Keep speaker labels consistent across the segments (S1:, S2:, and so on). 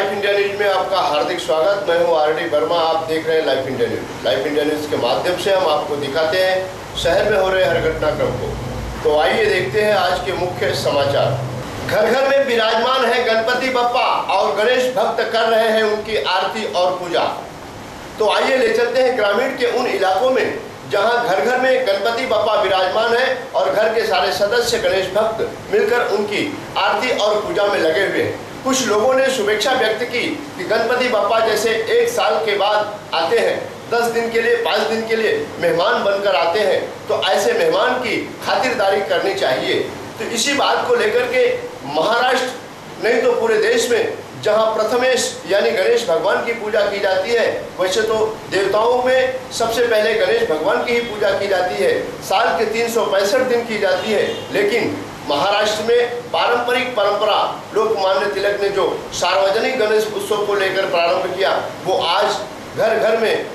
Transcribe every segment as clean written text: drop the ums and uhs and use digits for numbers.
S1: Life India news में आपका हार्दिक स्वागत। मैं हूं आर.डी. वर्मा। आप देख रहे हैं Life India News. Life India News के माध्यम से हम आपको दिखाते हैं शहर में हो रहे हर घटनाक्रम को। तो आइए देखते हैं आज के मुख्य समाचार। घर घर में विराजमान है गणपति बप्पा और गणेश भक्त कर रहे हैं उनकी आरती और पूजा। तो आइए ले चलते हैं ग्रामीण के उन इलाकों में जहां घर घर में गणपति बप्पा विराजमान है और घर के सारे सदस्य गणेश भक्त मिलकर उनकी आरती और पूजा में लगे हुए हैं। कुछ लोगों ने शुभेच्छा व्यक्त की कि गणपति बप्पा जैसे एक साल के बाद आते हैं, 10 दिन के लिए 5 दिन के लिए मेहमान बनकर आते हैं, तो ऐसे मेहमान की खातिरदारी करनी चाहिए। तो इसी बात को लेकर के महाराष्ट्र नहीं तो पूरे देश में जहां प्रथमेश यानी गणेश भगवान की पूजा की जाती है, वैसे तो देवताओं में सबसे पहले गणेश भगवान की ही पूजा की जाती है, साल के 365 दिन की जाती है। लेकिन महाराष्ट्र में पारंपरिक परंपरा लोकमान्य तिलक ने जो सार्वजनिक गणेश उत्सव को लेकर प्रारंभ किया, वो आज घर घर में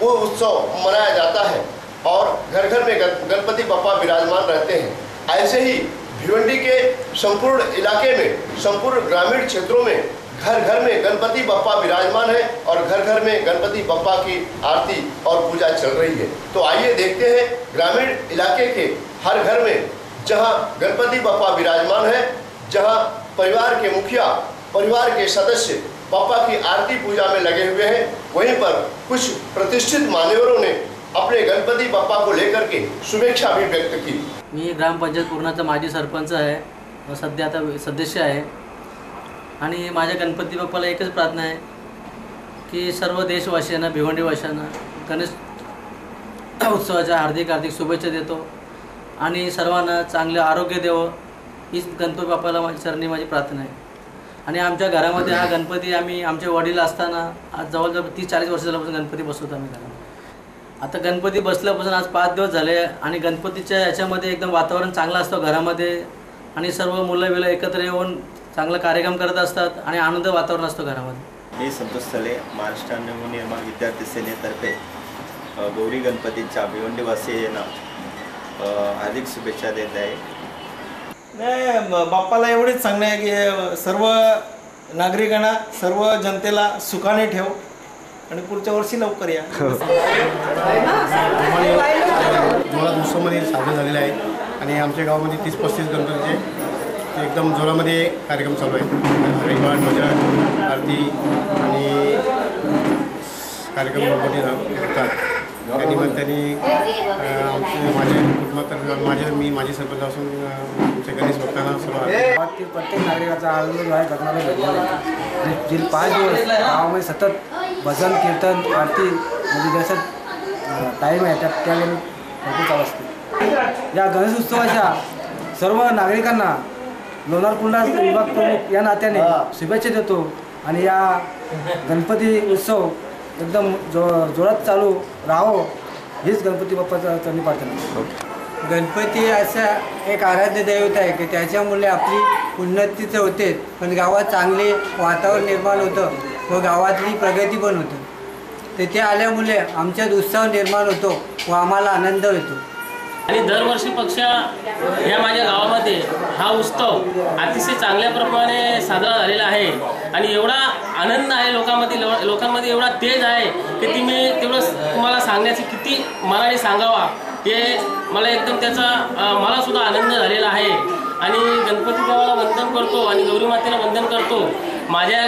S1: वो उत्सव मनाया जाता है और घर घर में गणपति बप्पा विराजमान रहते हैं। ऐसे ही भिवंडी के संपूर्ण इलाके में, संपूर्ण ग्रामीण क्षेत्रों में घर घर में गणपति बप्पा विराजमान है और घर घर में गणपति बप्पा की आरती और पूजा चल रही है। तो आइए देखते हैं ग्रामीण इलाके के हर घर में जहां गणपति बप्पा विराजमान है, जहां परिवार के मुखिया, परिवार के सदस्य बप्पा की आरती पूजा में लगे हुए हैं, वहीं पर कुछ प्रतिष्ठित मान्यवरों ने अपने गणपति बप्पा को लेकर के शुभेच्छा भी व्यक्त की।
S2: मी ग्रामपंचायत पूर्णाचा माजी सरपंच आहे व सध्या आता सदस्य आहे आणि माझ्या गणपती बाप्पाला एकच प्रार्थना आहे की सर्व देशवासियांना, भिवंडीवासियांना गणेश उत्सवाच्या हार्दिक शुभेच्छा देतो आणि सर्वांना चांगले आरोग्य देवं हीच गणपती बाप्पाला माझी चरणी माझी प्रार्थना आहे। आणि आमच्या घरामध्ये हा गणपती आम्ही आमचे वडील असताना आज जवळजवळ 30-40 वर्ष झाल्यापासून गणपती बसवतो आम्ही घरामध्ये। आता गणपती बसल्यापासून आज 5 दिवस झाले आणि गणपतीच्या याच्यामध्ये एकदम वातावरण चांगलं असतं घरामध्ये आणि सर्व मुलं बिलं एकत्र येऊन चांगला कार्यक्रम करत असतात आणि आनंद वातावरण असतं घरामध्ये।
S3: मी संतोष सले, महाराष्ट्र नवनिर्माण विद्यार्थी सेनेतर्फे गौरी गणपतीच्या भिवंडीवासियांना हार्दिक शुभेच्छा देत आहे।
S4: नाही, बाप्पाला एवढेच सांगणं आहे की सर्व नागरिकांना, सर्व जनतेला सुखाने ठेव आणि पुढच्या वर्षी लवकर या।
S5: जोरात उत्सवमध्ये साजरा झालेला आहे आणि आमच्या गावामध्ये 30-35 गणपतीचे एकदम जोरामध्ये कार्यक्रम चालू आहे। हरिपाठ, भजन, आरती आणि कार्यक्रम गणपती करतात। त्या निमित्ताने माझे सरपंच असून आमच्या गणेश भक्तांना सर्व
S6: प्रत्येक नागरिकाचा आनंद आहे घटनाला भेटलेला आहे। जे 5 दिवस गावामध्ये सतत भजन, कीर्तन, आरती म्हणजे जसं टाईम आहे त्या वेळी भरपूर चालू असते। या गणेश उत्सवाच्या सर्व नागरिकांना लोणारकुंडा विभाग प्रमुख या नात्याने शुभेच्छा देतो आणि या गणपती उत्सव एकदम जोरात चालू राहो हीच गणपती बाप्पाचा चरणी प्रार्थना।
S7: गणपती असा एक आराध्य दैवत आहे की त्याच्यामुळे आपली उन्नती तर होते, पण गावात चांगले वातावरण निर्माण होतं व गावातली प्रगती पण होतं। तेथे आल्यामुळे आमच्यात उत्साह निर्माण होतो व आम्हाला आनंद होतो।
S2: आणि दरवर्षीपेक्षा या माझ्या गावामध्ये हा उत्सव अतिशय चांगल्या प्रमाणे साजरा झालेला आहे आणि एवढा आनंद आहे लोकांमध्ये एवढा तेज आहे की ती मी तेवढं तुम्हाला सांगण्याची किती मनाने सांगावा हे मला एकदम त्याचा मला सुद्धा आनंद झालेला आहे। आणि गणपती देवाला वंदन करतो आणि गौरी मातेला वंदन करतो। माझ्या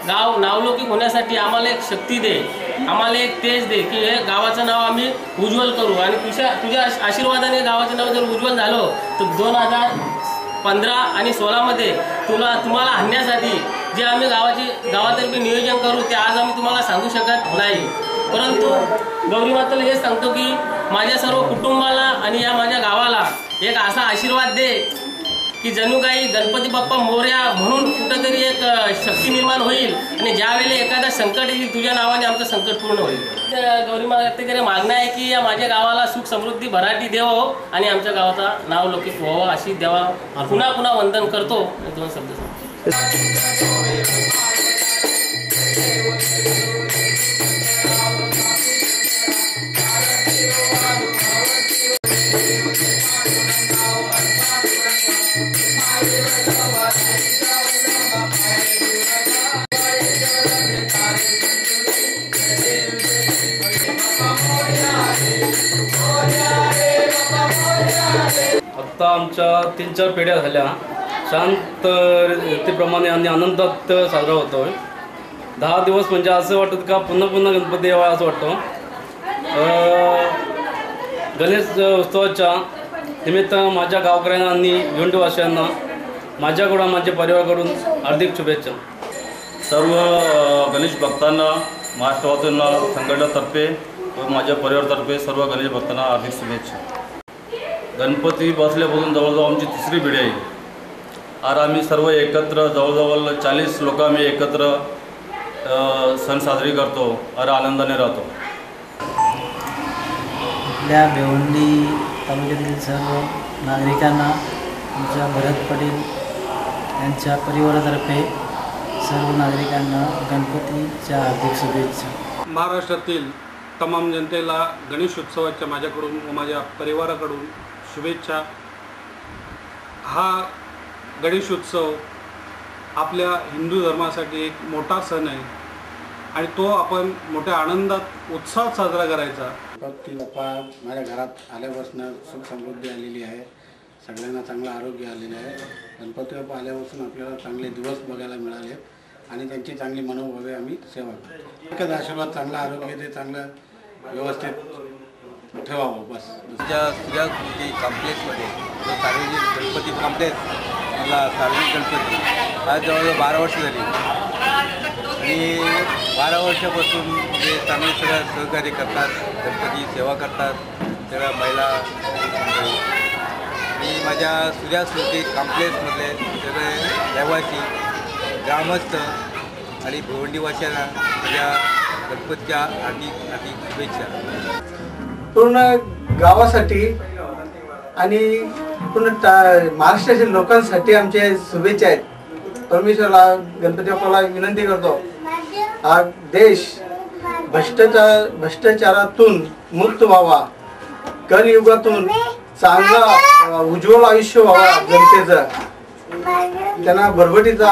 S2: गाव नावलौकिक होण्यासाठी आम्हाला एक शक्ती दे, आम्हाला एक तेज दे की हे गावाचं नाव आम्ही उज्ज्वल करू आणि तुझ्या आशीर्वादाने गावाचं नाव जर उज्ज्वल झालं तर 2015 आणि 16मध्ये तुम्हाला आणण्यासाठी जे आम्ही गावातर्फे नियोजन करू ते आज आम्ही तुम्हाला सांगू शकत नाही, परंतु गौरी मातेला हे सांगतो की माझ्या सर्व कुटुंबाला आणि या माझ्या गावाला एक असा आशीर्वाद दे की जणू काही गणपती बाप्पा मोरया म्हणून कुठंतरी एक शक्ती निर्माण होईल आणि ज्यावेळेला एखादा संकट येईल तुझ्या नावाने आमचं संकट पूर्ण होईल। गौरी मातेकडे मागणं आहे की या माझ्या गावाला सुख समृद्धी भराटी देवो आणि आमच्या गावाचा नाव लौकिक व्हावं अशी देवा पुन्हा पुन्हा वंदन करतो। 2 शब्द
S8: आमच्या 3-4 पिढ्या झाल्या शांततेप्रमाणे आणि आनंदात साजरा होतो आहे. 10 दिवस म्हणजे असं वाटतं का पुन्हा पुन्हा गणपती यावा असं वाटतं. गणेश उत्सवाच्या निमित्त माझ्या गावकऱ्यांना आणि भिवंडीवासियांना माझ्याकडून माझ्या परिवाराकडून हार्दिक शुभेच्छा.
S9: सर्व गणेश भक्तांना महाराष्ट्रातून संघटनेतर्फे व माझ्या परिवारातर्फे सर्व गणेश भक्तांना हार्दिक शुभेच्छा. गणपती बसल्यापासून जवळजवळ आमची 3री पिढी आहे. आज आम्ही सर्व एकत्र जवळजवळ 40 लोक आम्ही एकत्र सण साजरी करतो आणि आनंदाने राहतो.
S10: आपल्या भिवंडी तालुक्यातील सर्व नागरिकांना आमच्या भरत पाटील यांच्या परिवारातर्फे सर्व नागरिकांना गणपतीच्या हार्दिक शुभेच्छा.
S11: महाराष्ट्रातील तमाम जनतेला गणेश उत्सवाच्या माझ्याकडून व माझ्या परिवाराकडून शुभेच्छा. हा गणेश उत्सव आपल्या हिंदू धर्मासाठी एक मोठा सण आहे आणि तो आपण मोठ्या आनंदात उत्साहात साजरा करायचा.
S5: गणपती बाप्पा माझ्या घरात आल्यापासून सुख समृद्धी आलेली आहे. सगळ्यांना चांगलं आरोग्य आलेलं आहे. गणपती बाप्पा आल्यापासून आपल्याला चांगले दिवस बघायला मिळाले आणि त्यांची चांगली मनोभावे आम्ही सेवा करतो. एकच आशीर्वाद, चांगलं आरोग्य ते चांगलं व्यवस्थित ठेवावं बस.
S3: सूर्याकृती कॉम्प्लेक्समध्ये जो सार्वजनिक गणपती कॉम्प्लेक्स मला सार्वजनिक गणपती आज जवळजवळ 12 वर्ष झाली आणि 12 वर्षापासून जे चांगले सगळं सहकार्य करतात, गणपती सेवा करतात सगळ्या महिला आणि माझ्या सूर्याकृती कॉम्प्लेक्समधले सगळे रहिवासी ग्रामस्थ आणि भिवंडीवासियांना माझ्या गणपतीच्या हार्दिक शुभेच्छा.
S6: पूर्ण गावासाठी आणि पूर्ण महाराष्ट्रातील लोकांसाठी आमचे शुभेच्छा आहेत. परमेश्वराला गणपती बाप्पाला विनंती करतो हा देश भ्रष्टाचारातून मुक्त व्हावा, कलियुगातून चांगला उज्ज्वल आयुष्य व्हावा, जनतेचं त्यांना भरभटीचा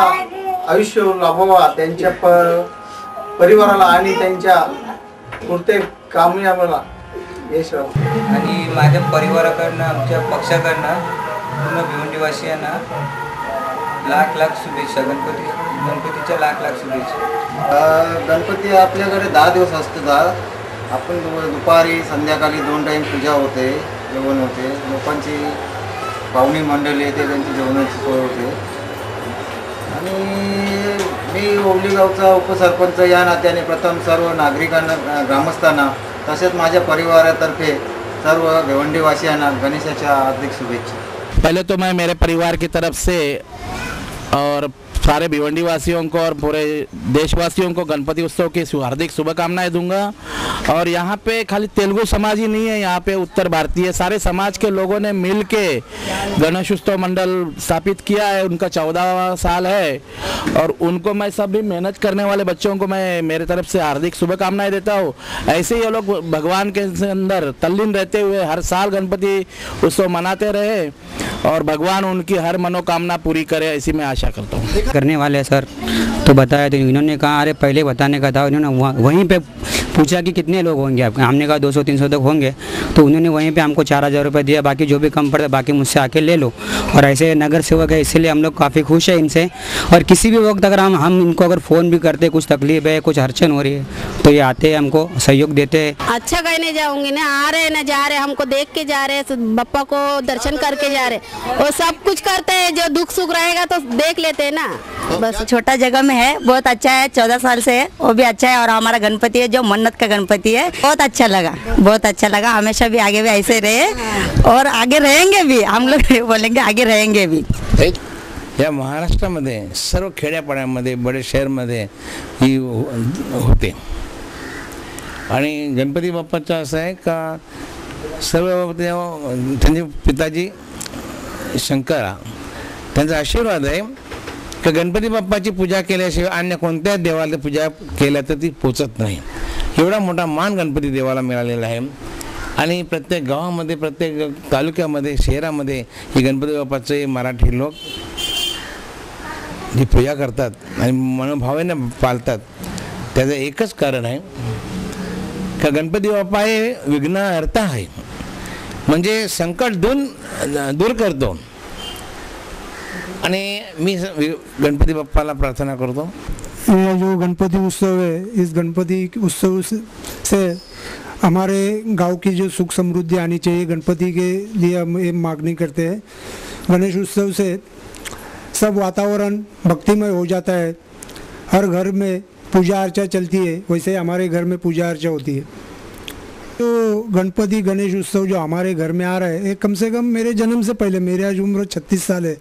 S6: आयुष्य लाभावा, त्यांच्या परिवाराला आणि त्यांच्या प्रत्येक कामयाबीला यश राहावं.
S7: आणि माझ्या परिवाराकडनं आमच्या पक्षाकडनं पूर्ण भिवंडीवासियांना लाख शुभेच्छा. गणपतीच्या लाख शुभेच्छा.
S3: गणपती आपल्याकडे 10 दिवस असतात. आपण दुपारी संध्याकाळी 2 टाईम पूजा होते, जेवण होते, लोकांची पाहुणी मंडळी येते, त्यांची जेवणाची सोय होते. आणि मी ओवली गावचा उपसरपंच या नात्याने प्रथम सर्व नागरिकांना, ग्रामस्थांना तसेच माझ्या परिवारातर्फे सर्व भिवंडीवासियांना गणेशाच्या हार्दिक शुभेच्छा.
S12: पहले तो मैं मेरे परिवार की तरफ से और सारे भिवंडी वासियों को और पूरे देशवासियों को गणपति उत्सव की हार्दिक शुभकामनाएं दूंगा. और यहाँ पे खाली तेलुगु समाज ही नहीं है, यहाँ पे उत्तर भारतीय सारे समाज के लोगों ने मिल के गणेश उत्सव मंडल स्थापित किया है. उनका 14वां साल है और उनको मैं सभी मेहनत करने वाले बच्चों को मैं मेरे तरफ से हार्दिक शुभकामनाएं देता हूँ. ऐसे ही ये लोग भगवान के अंदर तल्लीन रहते हुए हर साल गणपति उत्सव मनाते रहे और भगवान उनकी हर मनोकामना पूरी करे, ऐसी मैं आशा करता हूँ.
S7: करने वाले सर तो बताया, तो इन्होंने कहा अरे पहले बताने का था. उन्होंने वहीं पे पूछा कि कितने लोग होंगे आपके, हमने कहा 200-300 तक होंगे. तो उन्होंने वहीं पे हमको 4000 रुपये दिया, बाकी जो भी कम पड़ता बाकी मुझसे आके ले लो. और ऐसे नगर सेवक है, इसलिए हम लोग काफ़ी खुश हैं इनसे. और किसी भी वक्त अगर हम इनको अगर फ़ोन भी करते, कुछ तकलीफ है, कुछ अड़चन हो रही है, तो ये आते हैं, हमको सहयोग देते हैं.
S13: अच्छा कहने जाऊँगी ना, आ रहे ना जा रहे, हमको देख के जा रहे, बप्पा को दर्शन करके जा रहे, और सब कुछ करते हैं. जो दुख सुख रहेगा तो देख लेते हैं ना.
S14: बस छोटा जगह में है, बहुत अच्छा है, 14 साल से है, वो भी अच्छा है. और हमारा गणपति है जो मन्नत का गणपति है, बहुत अच्छा लगा, बहुत अच्छा लगा. हमेशा भी आगे भी ऐसे रहे और आगे रहेंगे भी, हम लोग बोलेंगे आगे रहेंगे भी.
S12: या महाराष्ट्रामध्ये सर्व खेड्यापाड्यामध्ये बडे शहरमध्ये ही होते. आणि गणपती बाप्पाचं असं आहे का सर्व त्यांचे पिताजी शंकरा त्यांचा आशीर्वाद आहे की गणपती बाप्पाची पूजा केल्याशिवाय अन्य कोणत्याच देवाला पूजा केल्या तर ती पोचत नाही. एवढा मोठा मान गणपती देवाला मिळालेला आहे. आणि प्रत्येक गावामध्ये, प्रत्येक तालुक्यामध्ये, शहरामध्ये ही गणपती बाप्पाचे मराठी लोक जी पूजा करतात आणि मनोभावेने पाळतात. त्याचं एकच कारण आहे का गणपती बाप्पा हे विघ्नहर्ता आहे, म्हणजे संकट दूर करतो. आणि मी गणपती बाप्पाला प्रार्थना करतो।
S15: ये जो गणपति उत्सव है, इस गणपति उत्सव से हमारे गांव की जो सुख समृद्धि आनी चाहिए, गणपति के लिए हम ये मांगनी करते हैं। गणेश उत्सव से सब वातावरण भक्तिमय हो जाता है, हर घर में पूजा अर्चा चलती है, वैसे हमारे घर में पूजा अर्चा होती है। तो गणपति गणेश उत्सव जो हमारे घर में आ रहा है, ये कम से कम मेरे जन्म से पहले, मेरी आज उम्र 36 साल है,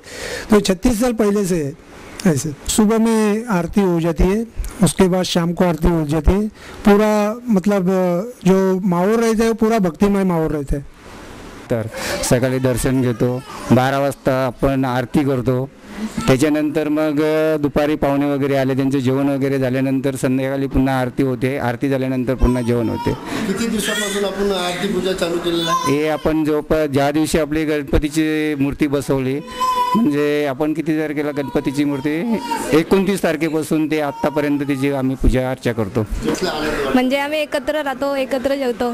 S15: तो 36 साल पहले से है। ऐसे सुबह में आरती हो जाती है, उसके बाद शाम को आरती हो जाती है। पूरा मतलब जो माहौल रहता है पूरा भक्तिमय माहौल रहता है।
S16: तर सकाळी दर्शन घेतो, 12 वाजता आपण आरती करतो, त्याच्यानंतर मग दुपारी पाहुणे वगैरे आले, त्यांचं जेवण वगैरे झाल्यानंतर संध्याकाळी पुन्हा आरती होते, आरती झाल्यानंतर पुन्हा जेवण होते।
S1: किती दिवसापासून आपण आरती पूजा चालू केलेला आहे?
S16: हे आपण ज्या दिवशी आपली गणपतीची मूर्ती बसवली, म्हणजे आपण किती तारखेला गणपतीची मूर्ती 29 तारखेपासून ते आत्तापर्यंत तिची आम्ही पूजा अर्चा करतो।
S17: म्हणजे आम्ही एकत्र राहतो, एकत्र जेवतो,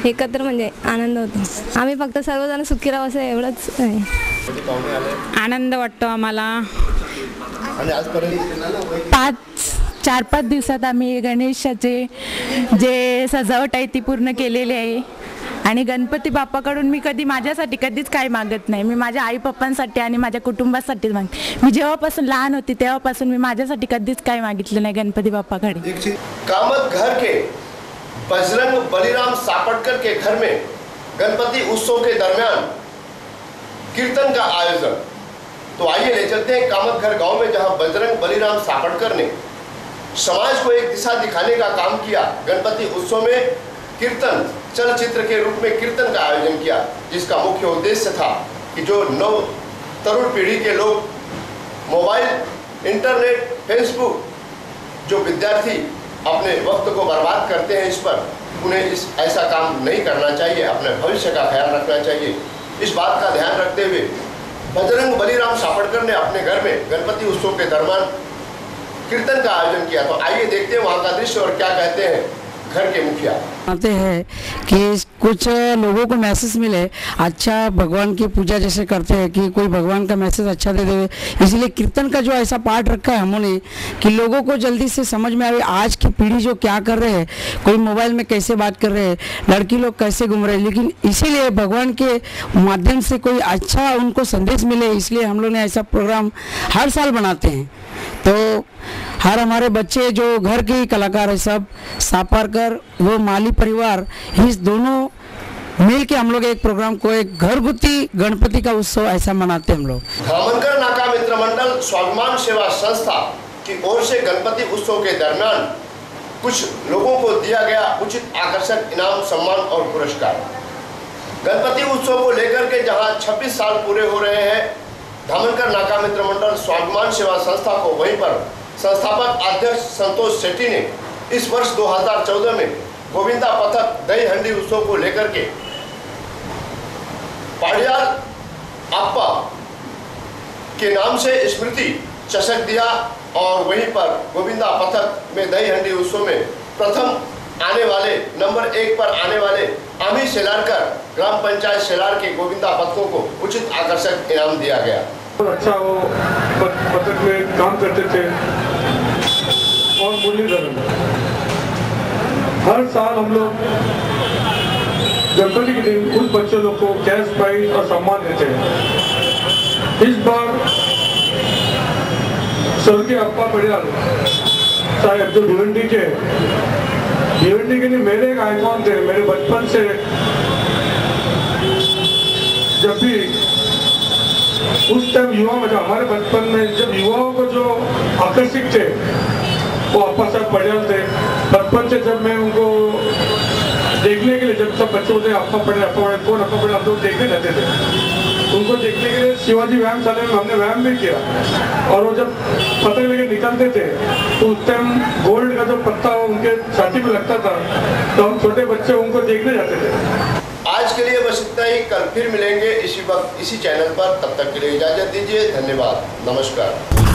S17: एकत्र म्हणजे आनंद होतो। आम्ही फक्त सर्वजण सुखी राहावं असं एवढंच आहे।
S18: आनंद वाटतो आम्हाला।
S1: आणि आजपर्यंत
S18: 4-5 दिवसात आम्ही गणेशाचे जे सजावट आहे ती पूर्ण केलेली आहे। आणि गणपती बाप्पाकडून मी कधी माझ्यासाठी कधीच काही मागत नाही, मी माझ्या आई पप्पांसाठी आणि माझ्या कुटुंबासाठीच मागते। मी जेव्हापासून लहान होती तेव्हापासून मी माझ्यासाठी कधीच काही मागितलं नाही गणपती बाप्पाकडे।
S1: कामत घर के बजरंग बलिराम सापटकर के घर में गणपति उत्सव के दरमियान कीर्तन का आयोजन। तो आइए ले चलते हैं कामतघर गांव में, जहां बजरंग बलिराम सापटकर ने समाज को एक दिशा दिखाने का काम किया। गणपति उत्सव में कीर्तन चलचित्र के रूप में कीर्तन का आयोजन किया, जिसका मुख्य उद्देश्य था कि जो नव तरुण पीढ़ी के लोग मोबाइल, इंटरनेट, फेसबुक, जो विद्यार्थी अपने वक्त को बर्बाद करते हैं, इस पर उन्हें ऐसा काम नहीं करना चाहिए, अपने भविष्य का ख्याल रखना चाहिए। इस बात का ध्यान रखते हुए बजरंग बलिराम सापटकर ने अपने घर में गणपति उत्सव के दरमियान कीर्तन का आयोजन किया। तो आइए देखते हैं वहाँ का दृश्य और क्या कहते हैं घर के मुखिया।
S10: आते हैं कि कुछ लोगों को मैसेज मिले, अच्छा भगवान की पूजा जैसे करते हैं कि कोई भगवान का मैसेज अच्छा दे दे, इसलिए कीर्तन का जो ऐसा पार्ट रखा है हमने कि लोगों को जल्दी से समझ में आए आज की पीढ़ी जो क्या कर रहे हैं, कोई मोबाइल में कैसे बात कर रहे हैं, लड़की लोग कैसे घूम रहे हैं, लेकिन इसीलिए भगवान के माध्यम से कोई अच्छा उनको संदेश मिले, इसलिए हम लोग ने ऐसा प्रोग्राम हर साल बनाते हैं। तो हर हमारे बच्चे जो घर के कलाकार है, सब सापरकर वो माली परिवार, इस दोनों मिल के हम लोग एक प्रोग्राम को एक घरगुती गणपति का उत्सव ऐसा मनाते हैं हम लोग।
S1: धामनकर नाका मित्र मंडल स्वाभिमान सेवा संस्था की ओर से गणपति उत्सव के दरमियान कुछ लोगों को दिया गया उचित आकर्षक इनाम, सम्मान और पुरस्कार। गणपति उत्सव को लेकर के जहां 26 साल पूरे हो रहे हैं, धामनकर नाका मित्र मंडल स्वाभिमान सेवा संस्था को वहीं पर संस्थापक अध्यक्ष संतोष शेट्टी ने इस वर्ष 2014 में गोविंदा पथक दही हंडी उत्सव को लेकर के पाड़ियाल अप्पा के नाम से स्मृति चषक दिया और वहीं पर गोविंदा पथक में दही हंडी उत्सव में प्रथम आने वाले नंबर 1 पर आने वाले आमी शेलारकर ग्राम पंचायत शेलार के गोविंदा पथकों को उचित आकर्षक इनाम दिया गया।
S11: अच्छा वो पथक में काम करते थे और मुरलीधरन। हर साल हम लोग गणपति के दिन उन बच्चों लोग को कैश प्राइज और सम्मान देते हैं। इस बार स्वर्गीय अप्पा पड़ियाल साहब जो भिवंडी के लिए मेरे एक आइकॉन थे। मेरे बचपन से जब भी उस टाइम युवा में, हमारे बचपन में जब युवाओं को जो आकर्षित थे वो अप्पा साहब पड़ियाल थे। बचपन से जब मैं उनको देखने के लिए, जब सब बच्चे होते अप्पा पड़ियाल कौन अप्पा पड़ियाल, हम लोग देखने जाते थे। उनको देखने के लिए शिवाजी व्यायामशाला में हमने व्यायाम भी किया और वो जब पतंग लेके निकलते थे तो उस टाइम गोल्ड का जो पत्ता उनके छाती में लगता था, तो हम छोटे बच्चे उनको देखने जाते थे।
S1: आज के लिए बस इतना ही, कल फिर मिलेंगे इसी वक्त इसी चैनल पर। तब तक के लिए इजाजत दीजिए, धन्यवाद, नमस्कार।